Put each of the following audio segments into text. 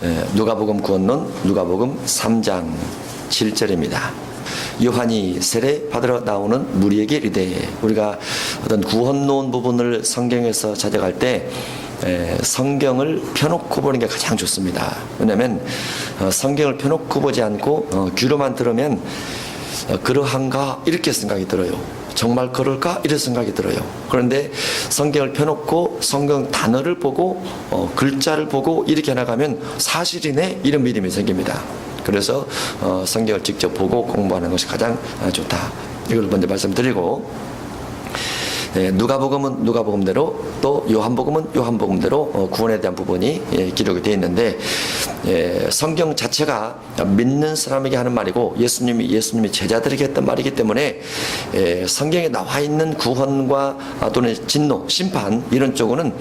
누가복음 구원론 누가복음 3장 7절입니다. 요한이 세례 받으러 나오는 무리에게 이르되, 우리가 어떤 구원론 부분을 성경에서 찾아갈 때 성경을 펴놓고 보는 게 가장 좋습니다. 왜냐하면 성경을 펴놓고 보지 않고 귀로만 들으면 그러한가 이렇게 생각이 들어요. 정말 그럴까 이런 생각이 들어요. 그런데 성경을 펴놓고 성경 단어를 보고 글자를 보고 이렇게 나가면 사실이네 이런 믿음이 생깁니다. 그래서 성경을 직접 보고 공부하는 것이 가장 좋다, 이걸 먼저 말씀드리고, 누가복음은 누가복음대로 또 요한복음은 요한복음대로 구원에 대한 부분이 기록이 되어 있는데, 성경 자체가 믿는 사람에게 하는 말이고 예수님이 제자들에게 했던 말이기 때문에 성경에 나와 있는 구원과 또는 진노, 심판 이런 쪽은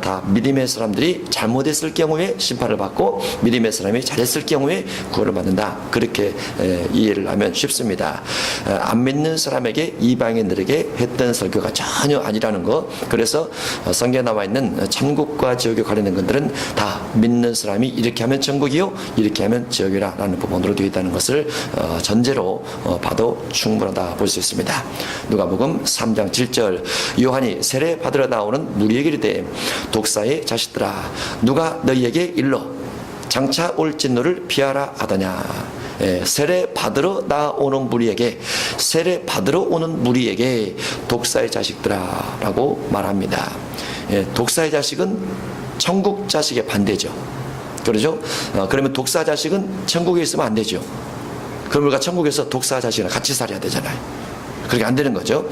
다 믿음의 사람들이 잘못했을 경우에 심판을 받고 믿음의 사람이 잘했을 경우에 구원을 받는다, 그렇게 이해를 하면 쉽습니다. 안 믿는 사람에게, 이방인들에게 했던 설교가 전혀 아니라는 거. 그래서 성경에 나와 있는 천국과 지옥에 관련된 것들은 다 믿는 사람이 이렇게 하면 천국이요, 이렇게 하면 지옥이라 라는 부분으로 되어 있다는 것을 전제로 봐도 충분하다 볼 수 있습니다. 누가복음 3장 7절, 요한이 세례 받으러 나오는 무리에게 이르되, 독사의 자식들아, 누가 너희에게 일러 장차 올 진노를 피하라 하더냐. 세례 받으러 나오는 무리에게, 세례 받으러 오는 무리에게 독사의 자식들아 라고 말합니다. 독사의 자식은 천국 자식의 반대죠. 그러죠? 그러면 독사 자식은 천국에 있으면 안 되죠. 그럼 우리가 천국에서 독사 자식이랑 같이 살아야 되잖아요. 그렇게 안 되는 거죠.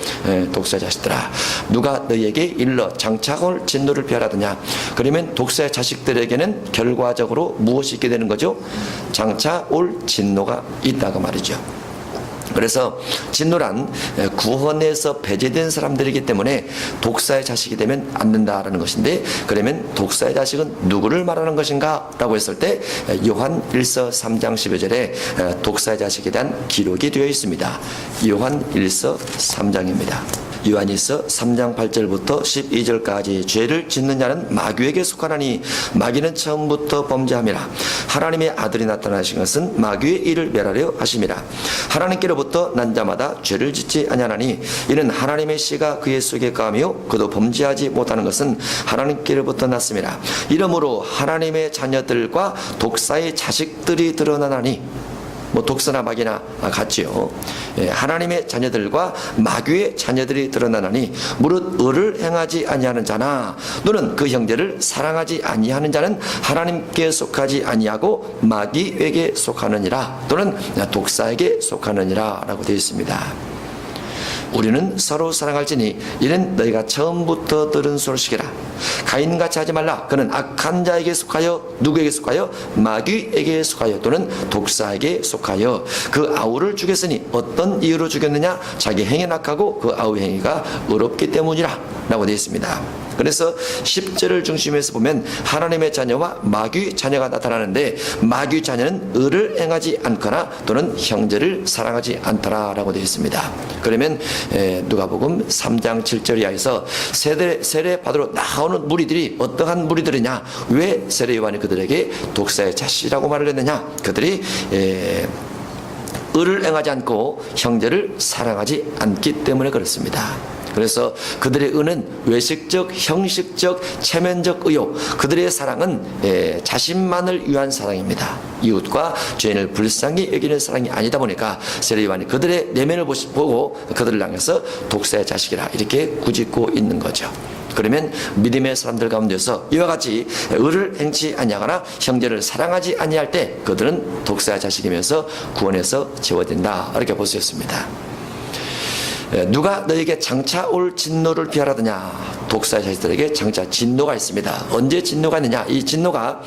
독사의 자식들아, 누가 너희에게 일러 장차 올 진노를 피하라더냐. 그러면 독사의 자식들에게는 결과적으로 무엇이 있게 되는 거죠? 장차 올 진노가 있다고 말이죠. 그래서 진노란 구원에서 배제된 사람들이기 때문에 독사의 자식이 되면 안 된다라는 것인데, 그러면 독사의 자식은 누구를 말하는 것인가 라고 했을 때 요한 1서 3장 12절에 독사의 자식에 대한 기록이 되어 있습니다. 요한 1서 3장입니다. 요한일서 3장 8절부터 12절까지, 죄를 짓는 자는 마귀에게 속하나니 마귀는 처음부터 범죄함이라. 하나님의 아들이 나타나신 것은 마귀의 일을 멸하려 하심이라. 하나님께로부터 난 자마다 죄를 짓지 아니하나니 이는 하나님의 씨가 그의 속에 거하며 그도 범죄하지 못하는 것은 하나님께로부터 났음이라. 이러므로 하나님의 자녀들과 독사의 자식들이 드러나나니, 독사나 마귀나 같지요. 하나님의 자녀들과 마귀의 자녀들이 드러나나니, 무릇 의를 행하지 아니하는 자나 또는 그 형제를 사랑하지 아니하는 자는 하나님께 속하지 아니하고 마귀에게 속하느니라, 또는 독사에게 속하느니라 라고 되어 있습니다. 우리는 서로 사랑할지니 이는 너희가 처음부터 들은 소식이라. 가인같이 하지 말라. 그는 악한 자에게 속하여, 누구에게 속하여? 마귀에게 속하여 또는 독사에게 속하여 그 아우를 죽였으니 어떤 이유로 죽였느냐? 자기 행위 악하고 그 아우 행위가 의롭기 때문이라 라고 되어 있습니다. 그래서 10절을 중심에서 보면 하나님의 자녀와 마귀 자녀가 나타나는데, 마귀 자녀는 의를 행하지 않거나 또는 형제를 사랑하지 않더라 라고 되어 있습니다. 그러면 누가복음 3장 7절 이하에서 세례 받으러 나오는 무리들이 어떠한 무리들이냐, 왜 세례 요한이 그들에게 독사의 자식이라고 말을 했느냐, 그들이 의를 행하지 않고 형제를 사랑하지 않기 때문에 그렇습니다. 그래서 그들의 의는 외식적, 형식적, 체면적 의요, 그들의 사랑은 자신만을 위한 사랑입니다. 이웃과 죄인을 불쌍히 여기는 사랑이 아니다 보니까 세례 요한이 그들의 내면을 보고 그들을 향해서 독사의 자식이라 이렇게 꾸짖고 있는 거죠. 그러면 믿음의 사람들 가운데서 이와 같이 의를 행치 아니하거나 형제를 사랑하지 아니할 때 그들은 독사의 자식이면서 구원에서 제어된다, 이렇게 볼 수 있습니다. 누가 너에게 장차 올 진노를 피하라더냐. 독사의 자식들에게 장차 진노가 있습니다. 언제 진노가 있느냐, 이 진노가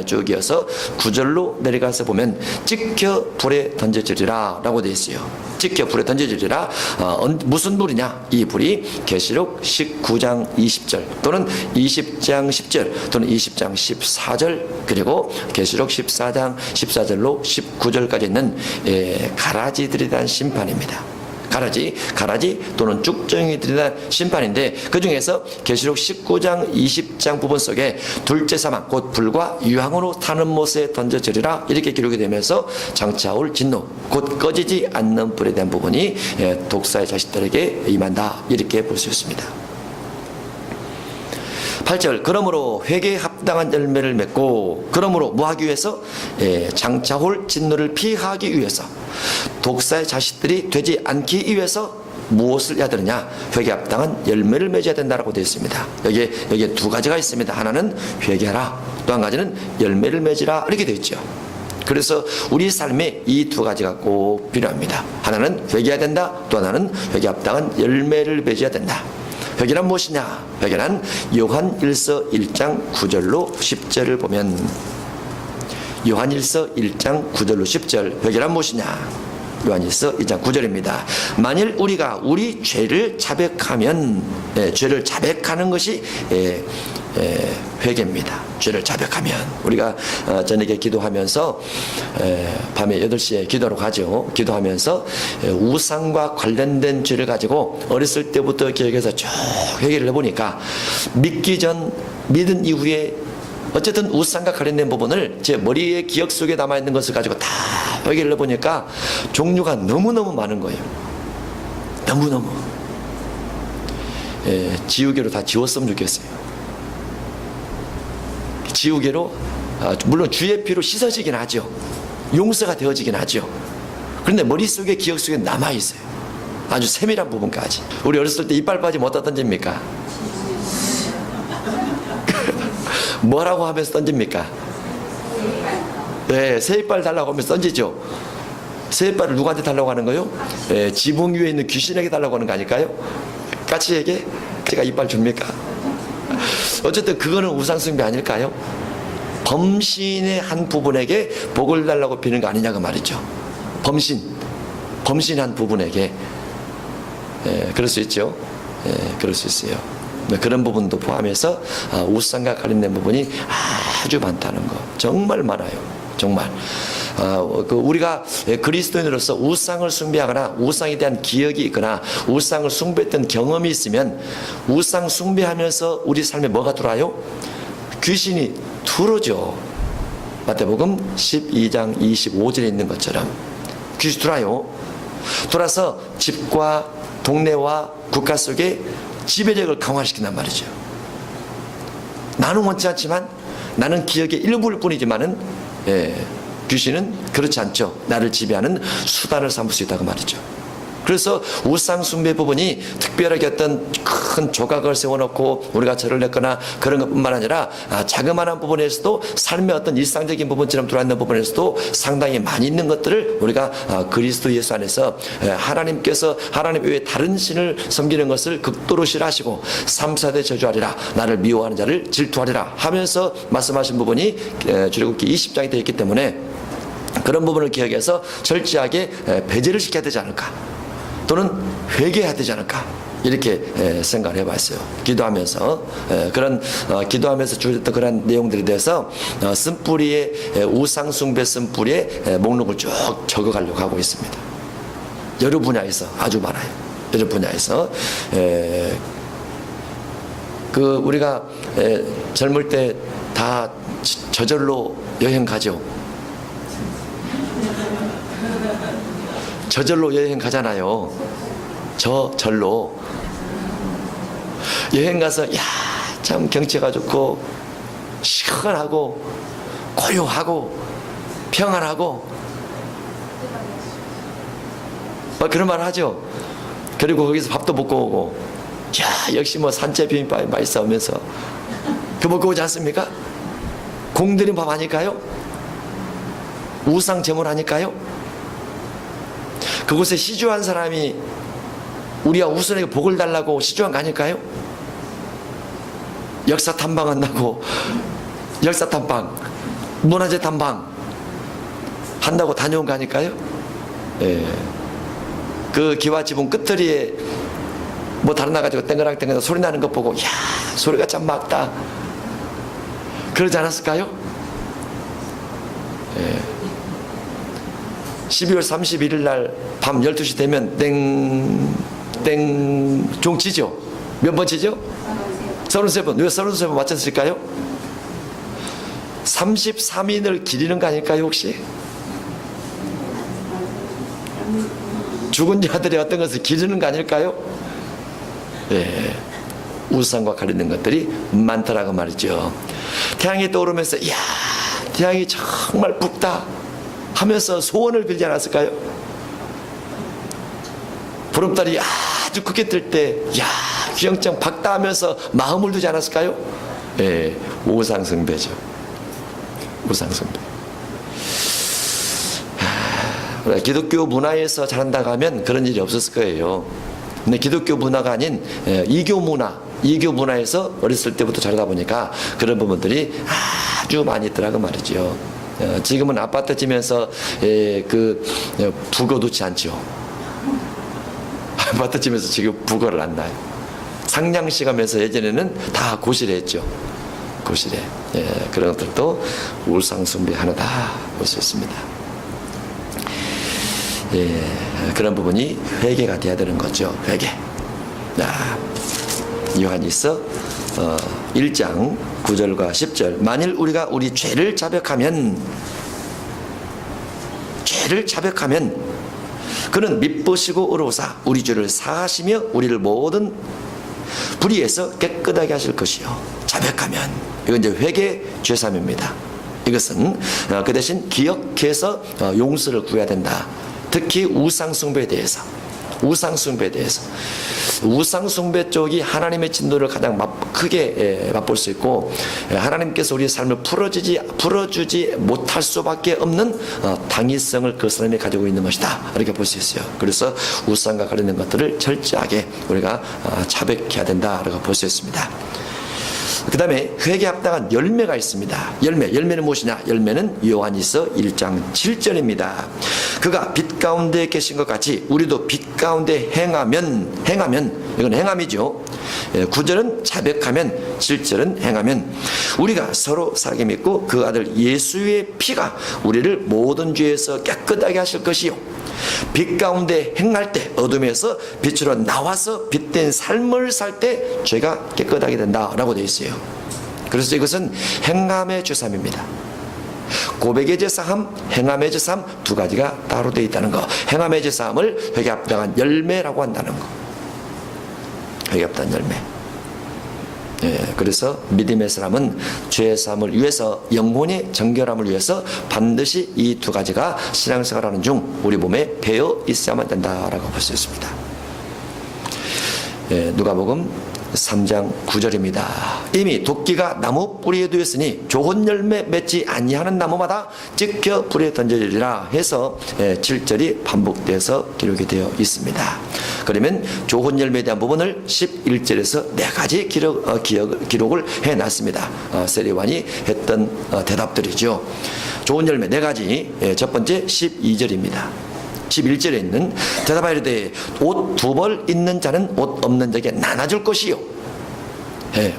쭉 이어서 9절로 내려가서 보면 찍혀 불에 던져지리라 라고 되어 있어요. 찍혀 불에 던져지리라. 무슨 불이냐, 이 불이 계시록 19장 20절 또는 20장 10절 또는 20장 14절 그리고 계시록 14장 14절로 19절까지 있는 가라지들에 대한 심판입니다. 가라지 또는 쭉정이들에 대한 심판인데, 그 중에서 계시록 19장 20장 부분 속에 둘째 사망 곧 불과 유황으로 타는 못에 던져지리라 이렇게 기록이 되면서 장차 올 진노 곧 꺼지지 않는 불에 대한 부분이 독사의 자식들에게 임한다 이렇게 볼 수 있습니다. 8절 그러므로 회개에 합당한 열매를 맺고, 그러므로 뭐 하기 위해서? 장차 올 진노를 피하기 위해서, 독사의 자식들이 되지 않기 위해서 무엇을 해야 되느냐? 회개에 합당한 열매를 맺어야 된다라고 되어 있습니다. 여기에 두 가지가 있습니다. 하나는 회개하라, 또 한 가지는 열매를 맺으라 이렇게 되어 있죠. 그래서 우리 삶에 이 두 가지가 꼭 필요합니다. 하나는 회개해야 된다, 또 하나는 회개에 합당한 열매를 맺어야 된다. 회개란 무엇이냐? 회개란 요한일서 1장 9절로 10절을 보면, 요한일서 1장 9절로 10절, 회개란 무엇이냐? 요한일서 1장 9절입니다. 만일 우리가 우리 죄를 자백하면, 죄를 자백하는 것이 회개입니다. 죄를 자백하면, 우리가 저녁에 기도하면서 밤에 8시에 기도하러 가죠. 기도하면서 우상과 관련된 죄를 가지고 어렸을 때부터 기억해서 쭉 회개를 해보니까, 믿기 전 믿은 이후에 어쨌든 우상과 관련된 부분을 제 머리의 기억 속에 남아있는 것을 가지고 다 회개를 해보니까 종류가 너무너무 많은 거예요. 너무너무. 지우개로 다 지웠으면 좋겠어요. 지우개로, 물론 주의 피로 씻어지긴 하죠. 용서가 되어지긴 하죠. 그런데 머릿속에 기억 속에 남아있어요. 아주 세밀한 부분까지. 우리 어렸을 때 이빨 빠지면 어디다 던집니까? 뭐라고 하면서 던집니까? 네, 새 이빨 달라고 하면서 던지죠. 새 이빨을 누구한테 달라고 하는 거요? 지붕 위에 있는 귀신에게 달라고 하는 거 아닐까요? 까치에게? 제가 이빨 줍니까? 어쨌든 그거는 우상숭배 아닐까요? 범신의 한 부분에게 복을 달라고 비는 거 아니냐고 말이죠. 범신 한 부분에게. 그럴 수 있죠. 그럴 수 있어요. 그런 부분도 포함해서 우상과 관련된 부분이 아주 많다는 거, 정말 많아요. 정말. 우리가 그리스도인으로서 우상을 숭배하거나 우상에 대한 기억이 있거나 우상을 숭배했던 경험이 있으면, 우상 숭배하면서 우리 삶에 뭐가 들어와요? 귀신이 들어오죠. 마태복음 12장 25절에 있는 것처럼 귀신이 들어와요. 돌아서 집과 동네와 국가 속에 지배력을 강화시킨단 말이죠. 나는 원치 않지만, 나는 기억의 일부일 뿐이지만은, 귀신은 그렇지 않죠. 나를 지배하는 수단을 삼을 수 있다고 말이죠. 그래서 우상 숭배 부분이 특별하게 어떤 큰 조각을 세워놓고 우리가 절을 냈거나 그런 것뿐만 아니라 자그마한 부분에서도 삶의 어떤 일상적인 부분처럼 들어있는 부분에서도 상당히 많이 있는 것들을 우리가 그리스도 예수 안에서 하나님께서 하나님 외에 다른 신을 섬기는 것을 극도로 싫어하시고 3, 4대 저주하리라, 나를 미워하는 자를 질투하리라 하면서 말씀하신 부분이 출애굽기 20장이 되어 있기 때문에, 그런 부분을 기억해서 절제하게 배제를 시켜야 되지 않을까, 또는 회개해야 되지 않을까, 이렇게 생각을 해봤어요. 기도하면서 그런 기도하면서 주셨던 그런 내용들에 대해서 쓴뿌리의 우상 숭배 쓴뿌리의 목록을 쭉 적어가려고 하고 있습니다. 여러 분야에서 아주 많아요. 여러 분야에서 우리가 젊을 때 다 저절로 여행 가죠. 저절로 여행 가잖아요. 저절로 여행 가서 참 경치가 좋고 시원하고 고요하고 평안하고 그런 말 하죠. 그리고 거기서 밥도 먹고 오고, 역시 산채 비빔밥이 맛있어 하면서 그 먹고 오지 않습니까? 공들인 밥 아닐까요? 우상 제물 아닐까요? 그곳에 시주한 사람이 우리가 우선에게 복을 달라고 시주한 거 아닐까요? 역사 탐방한다고, 역사 탐방, 문화재 탐방 한다고 다녀온 거 아닐까요? 그 기와 지붕 끝들이에 다른 나 가지고 땡그랑땡그랑 소리 나는 것 보고, 소리가 참 맑다, 그러지 않았을까요? 12월 31일 날 밤 12시 되면 종 치죠? 몇 번 치죠? 33번. 왜 33번 맞췄을까요? 33인을 기리는 거 아닐까요, 혹시? 죽은 자들의 어떤 것을 기르는 거 아닐까요? 예. 우상과 관련된 것들이 많더라고 말이죠. 태양이 떠오르면서, 이야, 태양이 정말 붉다 하면서 소원을 빌지 않았을까요? 보름달이 아주 크게 뜰 때, 야, 귀영장 밝다 하면서 마음을 두지 않았을까요? 예, 우상숭배죠. 우상숭배. 기독교 문화에서 자란다고 하면 그런 일이 없었을 거예요. 근데 기독교 문화가 아닌 이교 문화에서 어렸을 때부터 자라다 보니까 그런 부분들이 아주 많이 있더라고 말이죠. 지금은 아파트 지면서 북어 놓지 않죠. 아파트 지면서 지금 북어를 안 놔요. 상냥시 가면서 예전에는 다 고시래 했죠. 고시래. 예, 그런 것들도 우상숭배 하나다 볼 수 있습니다. 예, 그런 부분이 회개가 돼야 되는 거죠. 회개. 요한일서 1장 9절과 10절. 만일 우리가 우리 죄를 자백하면 그는 미쁘시고 의로우사 우리 죄를 사하시며 우리를 모든 불의에서 깨끗하게 하실 것이요. 자백하면 이건 이제 회개 죄삼입니다. 이것은 그 대신 기억해서 용서를 구해야 된다. 특히 우상숭배에 대해서 우상숭배 쪽이 하나님의 진노를 가장 크게 맛볼 수 있고, 하나님께서 우리의 삶을 풀어주지 못할 수밖에 없는 당위성을 그 사람이 가지고 있는 것이다, 이렇게 볼 수 있어요. 그래서 우상과 관련된 것들을 철저하게 우리가 자백해야 된다라고 볼 수 있습니다. 그 다음에 회개에 합당한 열매가 있습니다. 열매는 무엇이냐? 열매는 요한일서 1장 7절입니다. 그가 빛 가운데 계신 것 같이 우리도 빛 가운데 행하면 이건 행함이죠. 9절은 자백하면, 7절은 행하면 우리가 서로 사귐 믿고 그 아들 예수의 피가 우리를 모든 죄에서 깨끗하게 하실 것이요. 빛 가운데 행할 때 어둠에서 빛으로 나와서 빛된 삶을 살 때 죄가 깨끗하게 된다라고 되어 있어요. 그래서 이것은 행함의 죄삼입니다. 고백의 죄사함, 행함의 죄사함 두 가지가 따로 되어 있다는 거. 행함의 죄사함을 회개에 합당한 열매라고 한다는 거. 회개에 합당한 열매. 예, 그래서 믿음의 사람은 죄의 사함을 위해서, 영혼의 정결함을 위해서 반드시 이 두 가지가 신앙생활하는 중 우리 몸에 배어 있어야만 된다라고 볼 수 있습니다. 예, 누가복음 3장 9절입니다. 이미 도끼가 나무 뿌리에 두었으니 좋은 열매 맺지 아니하는 나무마다 찍혀 불에 던져지리라 해서 7절이 반복돼서 기록이 되어 있습니다. 그러면 좋은 열매에 대한 부분을 11절에서 4가지 기록을 해놨습니다. 세리완이 했던 대답들이죠. 좋은 열매 4가지. 첫 번째 12절입니다. 11절에 있는 대답하여 이르되 옷 2벌 있는 자는 옷 없는 자에게 나눠줄 것이요.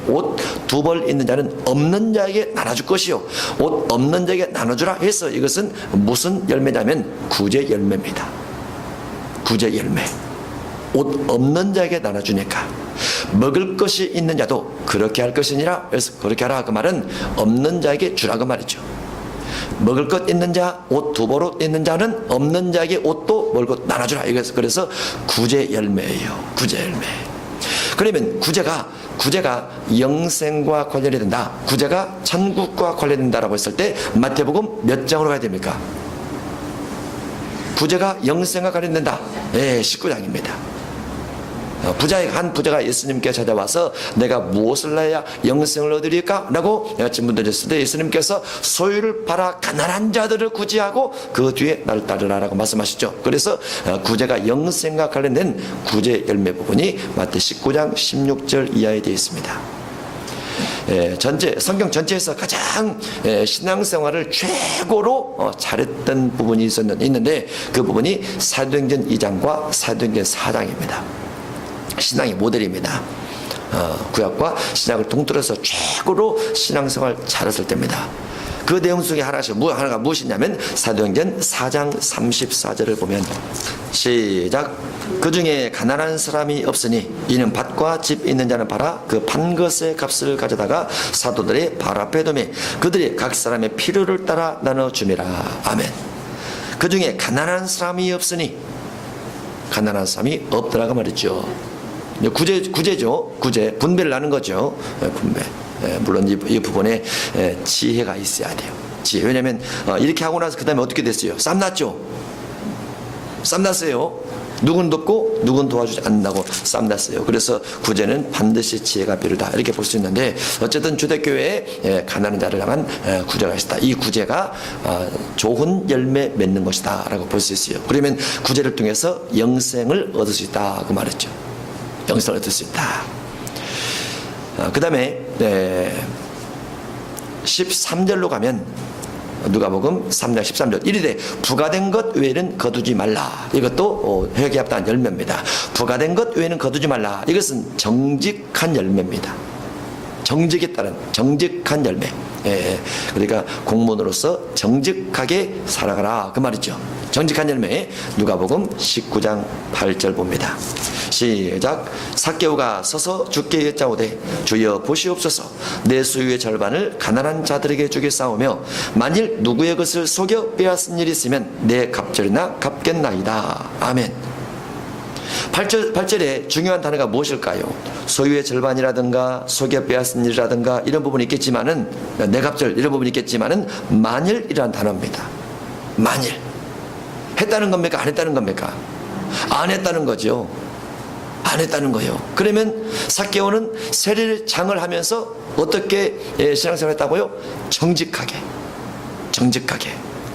옷 2벌 있는 자는 없는 자에게 나눠줄 것이요. 옷 없는 자에게 나눠주라 해서 이것은 무슨 열매냐면 구제 열매입니다. 구제 열매. 옷 없는 자에게 나눠주니까 먹을 것이 있는 자도 그렇게 할 것이니라. 그래서 그렇게 하라 그 말은 없는 자에게 주라 그 말이죠. 먹을 것 있는 자, 옷 2벌 있는 자는 없는 자에게 옷도 먹을 것 나눠주라. 그래서 구제 열매예요. 구제 열매. 그러면 구제가 영생과 관련이 된다. 구제가 천국과 관련된다라고 했을 때 마태복음 몇 장으로 가야 됩니까? 구제가 영생과 관련된다. 19장입니다. 한 부자가 예수님께 찾아와서 내가 무엇을 해야 영생을 얻으리까? 라고 질문드렸을 때 예수님께서 소유를 팔아 가난한 자들을 구제하고 그 뒤에 나를 따르라 라고 말씀하시죠. 그래서 구제가 영생과 관련된 구제 열매 부분이 마태 19장 16절 이하에 되어 있습니다. 성경 전체에서 가장 신앙생활을 최고로 잘했던 부분이 있는데 그 부분이 사도행전 2장과 사도행전 4장입니다. 신앙의 모델입니다. 구약과 신약을 통틀어서 최고로 신앙생활 잘했을 때입니다. 그 내용 중에 하나가 무엇이냐면 사도행전 4장 34절을 보면 시작. 그 중에 가난한 사람이 없으니 이는 밭과 집 있는 자는 팔아 그 판 것의 값을 가져다가 사도들의 발 앞에 두매 그들이 각 사람의 필요를 따라 나눠주미라. 아멘. 그 중에 가난한 사람이 없으니, 가난한 사람이 없더라고 말이죠. 구제죠. 구제. 분배를 하는 거죠. 분배. 물론 이 부분에 지혜가 있어야 돼요. 지혜. 왜냐하면 이렇게 하고 나서 그 다음에 어떻게 됐어요? 쌈났죠. 쌈났어요. 누군 돕고 누군 도와주지 않는다고 쌈났어요. 그래서 구제는 반드시 지혜가 필요하다, 이렇게 볼 수 있는데, 어쨌든 주대교회에 가난한 자를 향한 구제가 있다. 이 구제가 좋은 열매 맺는 것이다 라고 볼 수 있어요. 그러면 구제를 통해서 영생을 얻을 수 있다 그 말이죠. 영생을 얻을 수 있다. 그 다음에 13절로 가면 누가복음 3장 13절 이르되 부가된 것 외에는 거두지 말라. 이것도 회개합당한 열매입니다. 부가된 것 외에는 거두지 말라. 이것은 정직한 열매입니다. 정직에 따른 정직한 열매. 그러니까 공무원으로서 정직하게 살아가라 그 말이죠. 정직한 열매. 누가복음 19장 8절 봅니다. 시작. 삭개오가 서서 주께 여짜오되 주여 보시옵소서, 내 소유의 절반을 가난한 자들에게 주겠사오며 만일 누구의 것을 속여 빼앗은 일이 있으면 내 갑절이나 갚겠나이다. 아멘. 8절에 중요한 단어가 무엇일까요? 소유의 절반이라든가 속여 빼앗은 일이라든가 이런 부분이 있겠지만은, 내 갑절 이런 부분이 있겠지만은 만일이라는 단어입니다. 만일. 했다는 겁니까? 안 했다는 겁니까? 안 했다는 거죠. 안 했다는 거예요. 그러면 삭개오는 세례장을 하면서 어떻게 신앙생활을 했다고요? 정직하게.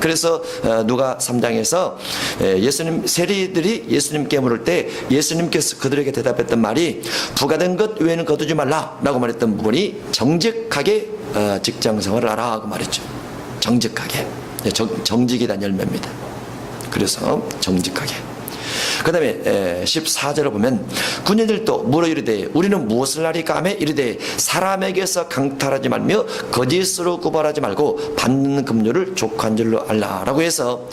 그래서 누가 3장에서 예수님 세리들이 예수님께 물을 때 예수님께서 그들에게 대답했던 말이 부가된 것 외에는 거두지 말라라고 말했던 부분이 정직하게 직장생활을 하라 그 말이죠. 정직하게. 정직이 단 열매입니다. 그래서 정직하게. 그 다음에 14절을 보면 군인들도 물어 이르되 우리는 무엇을 하리까 하며 이르되 사람에게서 강탈하지 말며 거짓으로 구벌하지 말고 받는 금료를 족한 줄로 알라라고 해서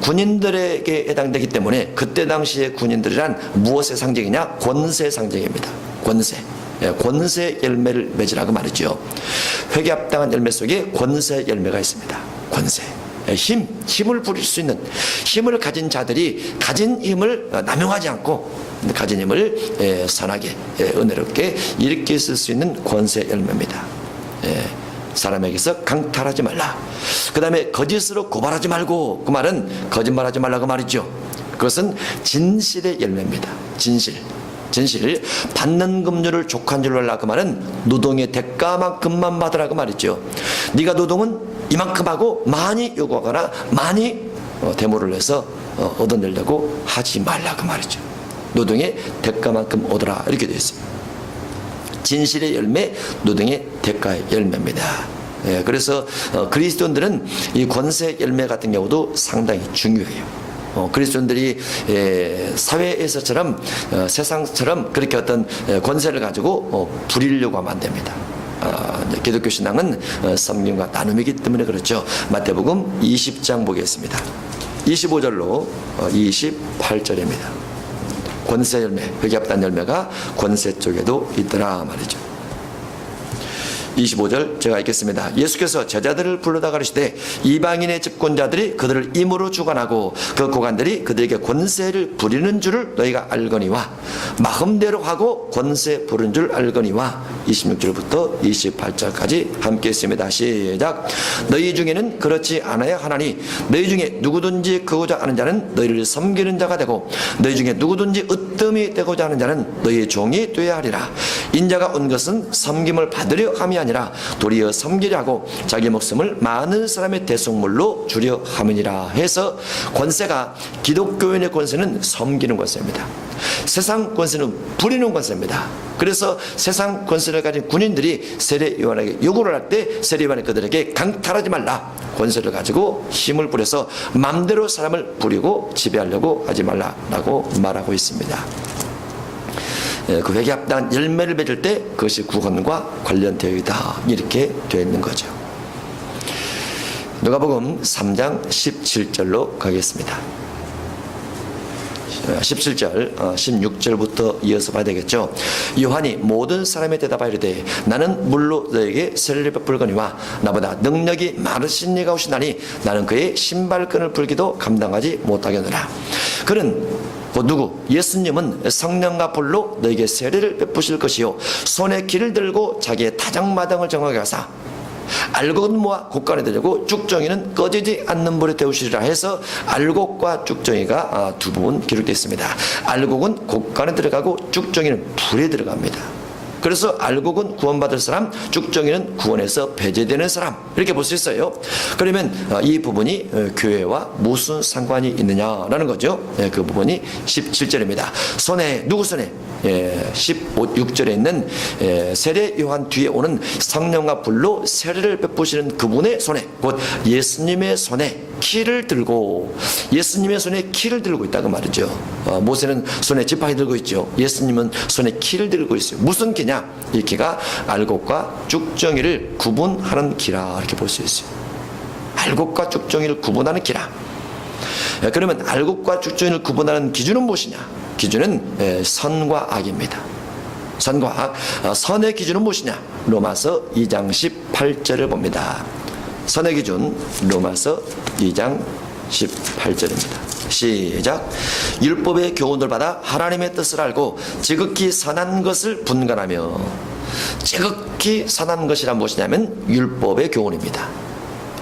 군인들에게 해당되기 때문에 그때 당시의 군인들이란 무엇의 상징이냐? 권세의 상징입니다. 권세 열매를 맺으라고 말이죠. 회개합당한 열매 속에 권세 열매가 있습니다. 권세. 힘을 부릴 수 있는 힘을 가진 자들이 가진 힘을 남용하지 않고 가진 힘을 선하게 은혜롭게 일으킬 수 있는 권세 열매입니다. 사람에게서 강탈하지 말라. 그 다음에 거짓으로 고발하지 말고, 그 말은 거짓말하지 말라고 말이죠. 그것은 진실의 열매입니다. 진실. 받는 금료를 족한 줄로 알라. 그 말은 노동의 대가만큼만 받으라고 말이죠. 네가 노동은 이만큼 하고 많이 요구하거나 많이 데모를 해서 얻어내려고 하지 말라 그 말이죠. 노동의 대가만큼 얻어라 이렇게 되어 있습니다. 진실의 열매, 노동의 대가의 열매입니다. 그래서 그리스도인들은 이 권세 열매 같은 경우도 상당히 중요해요. 그리스도인들이 사회에서처럼 세상처럼 그렇게 어떤 권세를 가지고 부리려고 하면 안 됩니다. 기독교 신앙은 섬김과 나눔이기 때문에 그렇죠. 마태복음 20장 보겠습니다. 25절로 28절입니다. 권세 열매, 회개합당한 열매가 권세 쪽에도 있더라 말이죠. 25절 제가 읽겠습니다. 예수께서 제자들을 불러다 가르치되 이방인의 집권자들이 그들을 임으로 주관하고 그 고관들이 그들에게 권세를 부리는 줄을 너희가 알거니와 마음대로 하고 권세 부른 줄 알거니와 26절부터 28절까지 함께 있습니다. 시작. 너희 중에는 그렇지 않아야 하나니 너희 중에 누구든지 그고자 하는 자는 너희를 섬기는 자가 되고 너희 중에 누구든지 으뜸이 되고자 하는 자는 너희의 종이 되어야 하리라. 인자가 온 것은 섬김을 받으려 함이 아니라 도리어 섬기려 하고 자기 목숨을 많은 사람의 대속물로 주려 함이니라 해서 권세가 기독교인의 권세는 섬기는 권세입니다. 세상 권세는 부리는 권세입니다. 그래서 세상 권세를 가진 군인들이 세례요한에게 요구를 할 때 세례요한이 그들에게 강탈하지 말라. 권세를 가지고 힘을 부려서 마음대로 사람을 부리고 지배하려고 하지 말라라고 말하고 있습니다. 그 회개합당한 열매를 맺을 때 그것이 구원과 관련되어 있다 이렇게 되어 있는 거죠. 누가복음 3장 17절로 가겠습니다. 17절, 16절부터 이어서 봐야 되겠죠. 요한이 모든 사람에 대답하여 이르되 나는 물로 너에게 세례를 베풀거니와 나보다 능력이 많으신 이가 오시나니 나는 그의 신발끈을 풀기도 감당하지 못하겠노라. 그는 곧 누구? 예수님은 성령과 불로 너에게 세례를 베푸실 것이요 손에 기를 들고 자기의 타작마당을 정하게 하사 알곡은 모아 곡간에 들고 쭉정이는 꺼지지 않는 불에 데우시리라 해서 알곡과 쭉정이가 두 부분 기록되어 있습니다. 알곡은 곡간에 들어가고 쭉정이는 불에 들어갑니다. 그래서 알곡은 구원받을 사람, 쭉정이는 구원에서 배제되는 사람, 이렇게 볼 수 있어요. 그러면 이 부분이 교회와 무슨 상관이 있느냐라는 거죠. 그 부분이 17절입니다. 손에, 누구 손에? 16절에 있는 세례 요한 뒤에 오는 성령과 불로 세례를 베푸시는 그분의 손에, 곧 예수님의 손에 키를 들고, 예수님의 손에 키를 들고 있다고 말이죠. 모세는 손에 지팡이 들고 있죠. 예수님은 손에 키를 들고 있어요. 무슨 키냐? 이 키가 알곡과 쭉정이를 구분하는 키라, 이렇게 볼 수 있어요. 알곡과 쭉정이를 구분하는 키라. 그러면 알곡과 쭉정이를 구분하는 기준은 무엇이냐? 기준은 선과 악입니다. 선과 악. 선의 기준은 무엇이냐? 로마서 2장 18절을 봅니다. 선의 기준, 로마서 2장 18절입니다. 시작. 율법의 교훈을 받아 하나님의 뜻을 알고 지극히 선한 것을 분간하며, 지극히 선한 것이란 무엇이냐면 율법의 교훈입니다.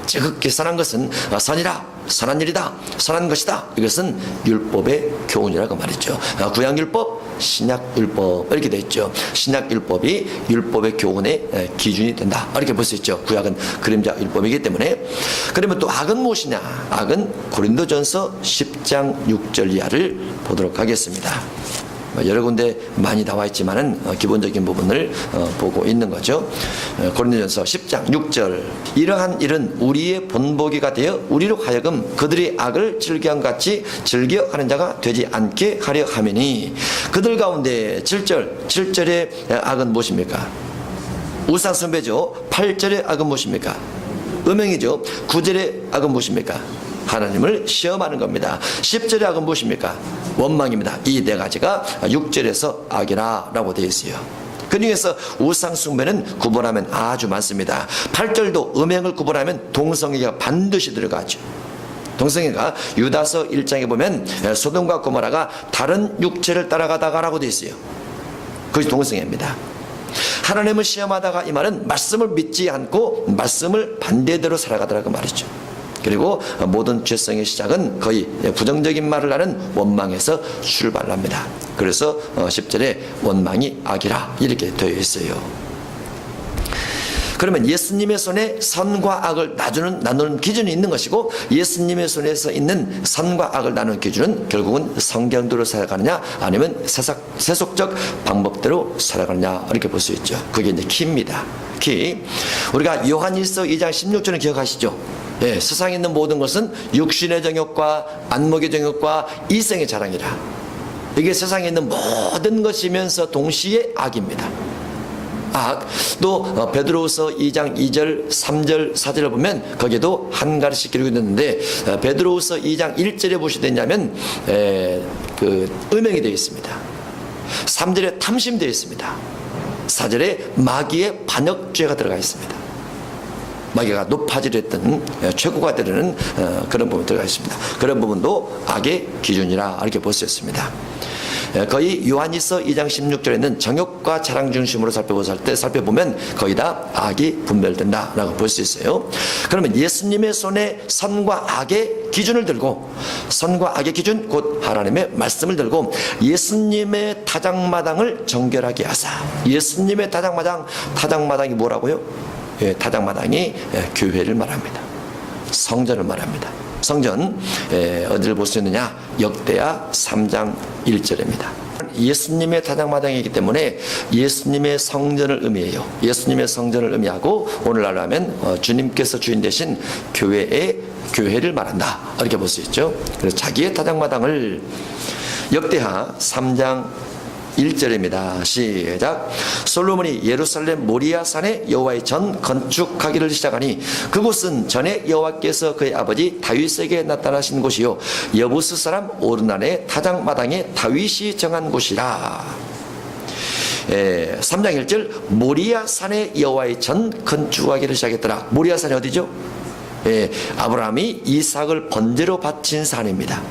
지극히 선한 것은 선이라, 선한 일이다, 선한 것이다. 이것은 율법의 교훈이라고 말했죠. 구약율법, 신약율법 이렇게 되어 있죠. 신약율법이 율법의 교훈의 기준이 된다, 이렇게 볼 수 있죠. 구약은 그림자 율법이기 때문에. 그러면 또 악은 무엇이냐? 악은 고린도전서 10장 6절 이하를 보도록 하겠습니다. 여러 군데 많이 나와 있지만은 기본적인 부분을 보고 있는 거죠. 고린도전서 10장 6절. 이러한 일은 우리의 본보기가 되어 우리로 하여금 그들이 악을 즐겨한 같이 즐겨하는 자가 되지 않게 하려 함이니, 그들 가운데 7절의 악은 무엇입니까? 우상 숭배죠. 8절의 악은 무엇입니까? 음행이죠. 9절의 악은 무엇입니까? 하나님을 시험하는 겁니다. 10절의 악은 무엇입니까? 원망입니다. 이 네 가지가 6절에서 악이라고 되어 있어요. 그 중에서 우상 숭배는 구분하면 아주 많습니다. 8절도 음행을 구분하면 동성애가 반드시 들어가죠. 동성애가 유다서 1장에 보면 소돔과 고모라가 다른 육체를 따라가다가라고 되어 있어요. 그것이 동성애입니다. 하나님을 시험하다가, 이 말은 말씀을 믿지 않고 말씀을 반대대로 살아가더라고 말이죠. 그리고 모든 죄성의 시작은 거의 부정적인 말을 하는 원망에서 출발합니다. 그래서 10절에 원망이 악이라 이렇게 되어 있어요. 그러면 예수님의 손에 선과 악을 나누는 기준이 있는 것이고, 예수님의 손에서 있는 선과 악을 나누는 기준은 결국은 성경대로 살아가느냐 아니면 세속적 방법대로 살아가느냐, 이렇게 볼 수 있죠. 그게 이제 키입니다. 키. 우리가 요한일서 2장 16절을 기억하시죠? 세상에 있는 모든 것은 육신의 정욕과 안목의 정욕과 이생의 자랑이라. 이게 세상에 있는 모든 것이면서 동시에 악입니다. 악. 또 베드로후서 2장 2절 3절 4절을 보면 거기에도 한 가지씩 기록이 있는데, 베드로후서 2장 1절에 무엇이 되냐면 그 음행이 되어 있습니다. 3절에 탐심 되어 있습니다. 4절에 마귀의 반역죄가 들어가 있습니다. 마귀가 높아지랬던 최고가 되려는 그런 부분이 들어가 있습니다. 그런 부분도 악의 기준이라 이렇게 볼 수 있습니다. 거의 요한일서 2장 16절에는 정욕과 자랑 중심으로 살펴보면 거의 다 악이 분별된다라고 볼 수 있어요. 그러면 예수님의 손에 선과 악의 기준을 들고, 선과 악의 기준 곧 하나님의 말씀을 들고, 예수님의 타작마당을 정결하게 하사. 예수님의 타작마당이 뭐라고요? 타작마당이 교회를 말합니다. 성전을 말합니다. 성전 어디를 볼 수 있느냐? 역대하 3장 1절입니다. 예수님의 타작마당이기 때문에 예수님의 성전을 의미해요. 예수님의 성전을 의미하고, 오늘날로 하면 주님께서 주인 되신 교회를 말한다, 이렇게 볼 수 있죠. 그래서 자기의 타작마당을 역대하 3장 1절입니다. 시작. 솔로몬이 예루살렘 모리아 산에 여호와의 전 건축하기를 시작하니 그곳은 전에 여호와께서 그의 아버지 다윗에게 나타나신 곳이요 여부스 사람 오르난의 타작마당에 다윗이 정한 곳이라. 3장 1절 모리아 산에 여호와의 전 건축하기를 시작했더라. 모리아 산이 어디죠? 아브라함이 이삭을 번제로 바친 산입니다.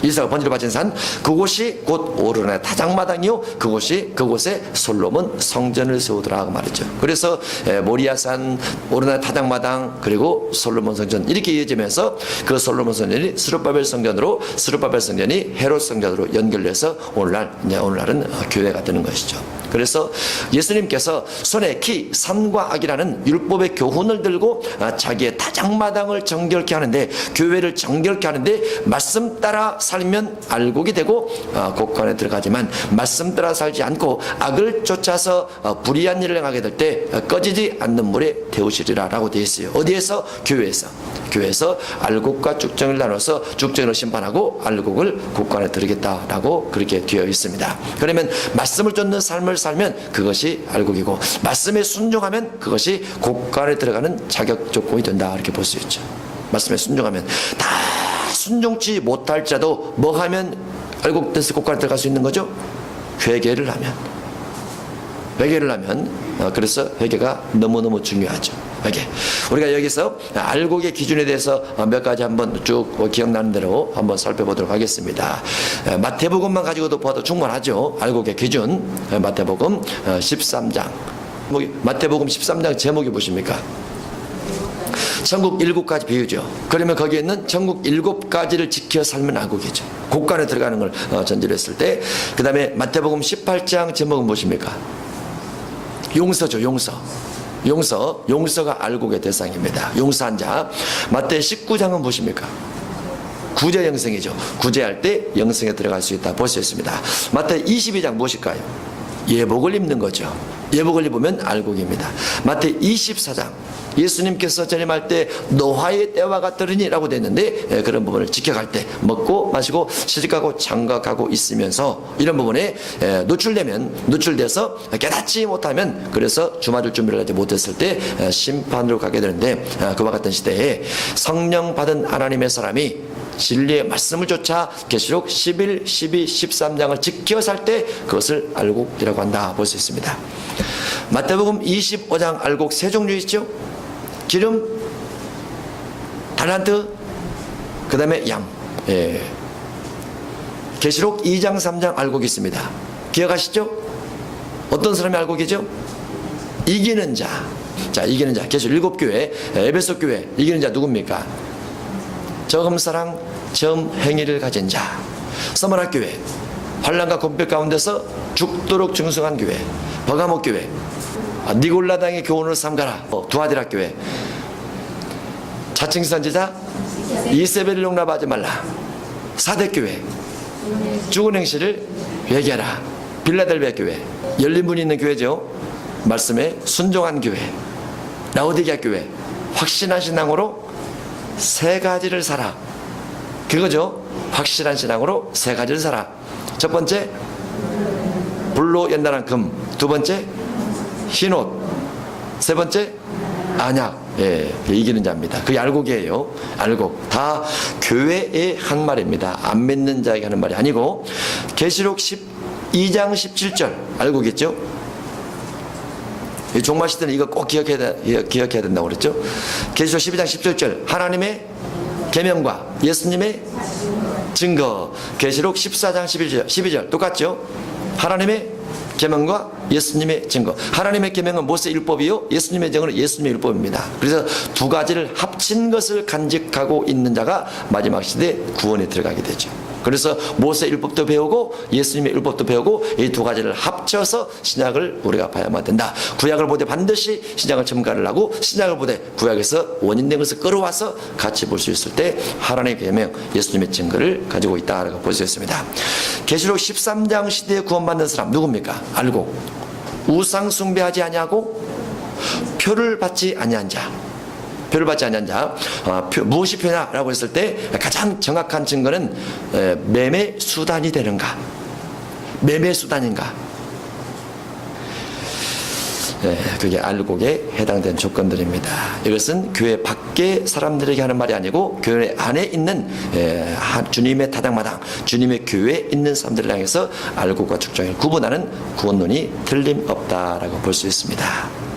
이삭을 번제로 바친 산, 그곳이 곧 오르난의 타작마당이요 그곳에 솔로몬 성전을 세우더라 그 말이죠. 그래서 모리아산, 오르난의 타작마당, 그리고 솔로몬 성전 이렇게 이어지면서 그 솔로몬 성전이 스룹바벨 성전이 헤롯 성전으로 연결돼서 오늘날은 교회가 되는 것이죠. 그래서 예수님께서 손에 키 산과 악이라는 율법의 교훈을 들고 자기의 타작마당을 정결케 하는데, 교회를 정결케 하는데 말씀 따라 살면 알곡이 되고 곡간에 들어가지만 말씀 따라 살지 않고 악을 쫓아서 불의한 일을 행하게 될 때 꺼지지 않는 물에 태우시리라 라고 되어 있어요. 어디에서? 교회에서 알곡과 죽정을 나눠서 죽정으로 심판하고 알곡을 곡간에 들이겠다라고 그렇게 되어 있습니다. 그러면 말씀을 쫓는 삶을 살면 그것이 알곡이고, 말씀에 순종하면 그것이 곡간에 들어가는 자격 조건이 된다 이렇게 볼 수 있죠. 말씀에 순종하면, 다 순종치 못할지라도 뭐 하면 알곡돼서 곡간에 들어갈 수 있는 거죠? 회개를 하면. 그래서 회개가 너무너무 중요하죠. 회개. 우리가 여기서 알곡의 기준에 대해서 몇 가지 한번 쭉 기억나는 대로 한번 살펴보도록 하겠습니다. 마태복음만 가지고도 봐도 충분하죠. 알곡의 기준. 마태복음 13장. 마태복음 13장 제목이 무엇입니까? 천국 7가지 비유죠. 그러면 거기에 있는 천국 7가지를 지켜 살면 알곡이죠. 곡간에 들어가는 걸 전제로 했을 때. 그 다음에 마태복음 18장 제목은 무엇입니까? 용서죠. 용서가 알곡의 대상입니다. 용서한 자. 마태 19장은 무엇입니까? 구제 영성이죠. 구제할 때 영성에 들어갈 수 있다 볼 수 있습니다. 마태 22장 무엇일까요? 예복을 입는 거죠. 예복을 입으면 알곡입니다. 마태 24장 예수님께서 전임할 때 노화의 때와 같으리니 라고 되어 있는데, 그런 부분을 지켜갈 때 먹고 마시고 시집가고 장가가고 있으면서 이런 부분에 노출돼서 깨닫지 못하면, 그래서 주맞을 준비를 하지 못했을 때 심판으로 가게 되는데, 그와 같은 시대에 성령 받은 하나님의 사람이 진리의 말씀을 쫓아 계시록 11, 12, 13장을 지켜 살 때 그것을 알곡이라고 한다 볼 수 있습니다. 마태복음 25장 알곡 세 종류 있죠. 기름, 달란트, 그 다음에 양. 계시록 2장 3장 알곡이 있습니다. 기억하시죠? 어떤 사람이 알곡이죠? 이기는 자. 자, 이기는 자. 계시록 7교회, 에베소 교회 이기는 자 누굽니까? 저금사랑 점행위를 가진 자. 서머나 교회, 환난과 공백 가운데서 죽도록 충성한 교회. 버가모 교회, 니골라당의 교훈을 삼가라. 두아디라 교회, 자칭 선지자 이세벨을 용납하지 말라. 사대교회, 죽은 행실을 회개하라. 빌라델비아 교회, 열린 문이 있는 교회죠. 말씀에 순종한 교회. 라오디게아 교회, 확신한 신앙으로 세 가지를 살아. 그거죠. 확실한 신앙으로 세 가지를 살아. 첫 번째, 불로 연단한 금. 두 번째, 흰옷. 세 번째, 안약. 이기는 자입니다. 그게 알곡이에요. 알곡. 다 교회의 한 말입니다. 안 믿는 자에게 하는 말이 아니고. 계시록 12장 17절 알고겠죠? 종말 시대는 이거 꼭 기억해야 된다고 그랬죠? 계시록 12장 17절 하나님의 계명과 예수님의 증거. 계시록 14장 12절 똑같죠? 하나님의 계명과 예수님의 증거. 하나님의 계명은 모세의 율법이요, 예수님의 증거는 예수님의 율법입니다. 그래서 두 가지를 합친 것을 간직하고 있는 자가 마지막 시대에 구원에 들어가게 되죠. 그래서 모세의 율법도 배우고 예수님의 율법도 배우고 이 두 가지를 합쳐서 신약을 우리가 봐야만 된다. 구약을 보되 반드시 신약을 첨가를 하고, 신약을 보되 구약에서 원인된 것을 끌어와서 같이 볼 수 있을 때 하나님의 계명, 예수님의 증거를 가지고 있다라고 볼 수 있습니다. 계시록 13장 시대에 구원받는 사람 누굽니까? 알고 우상 숭배하지 아니하고 표를 받지 아니한 자. 표를 받지 아니한 자. 무엇이 표냐라고 했을 때 가장 정확한 증거는 매매 수단이 되는가, 매매 수단인가? 그게 알곡에 해당되는 조건들입니다. 이것은 교회 밖에 사람들에게 하는 말이 아니고 교회 안에 있는 주님의 타당마당, 주님의 교회에 있는 사람들을 향해서 알곡과 죽정을 구분하는 구원론이 틀림없다라고 볼 수 있습니다.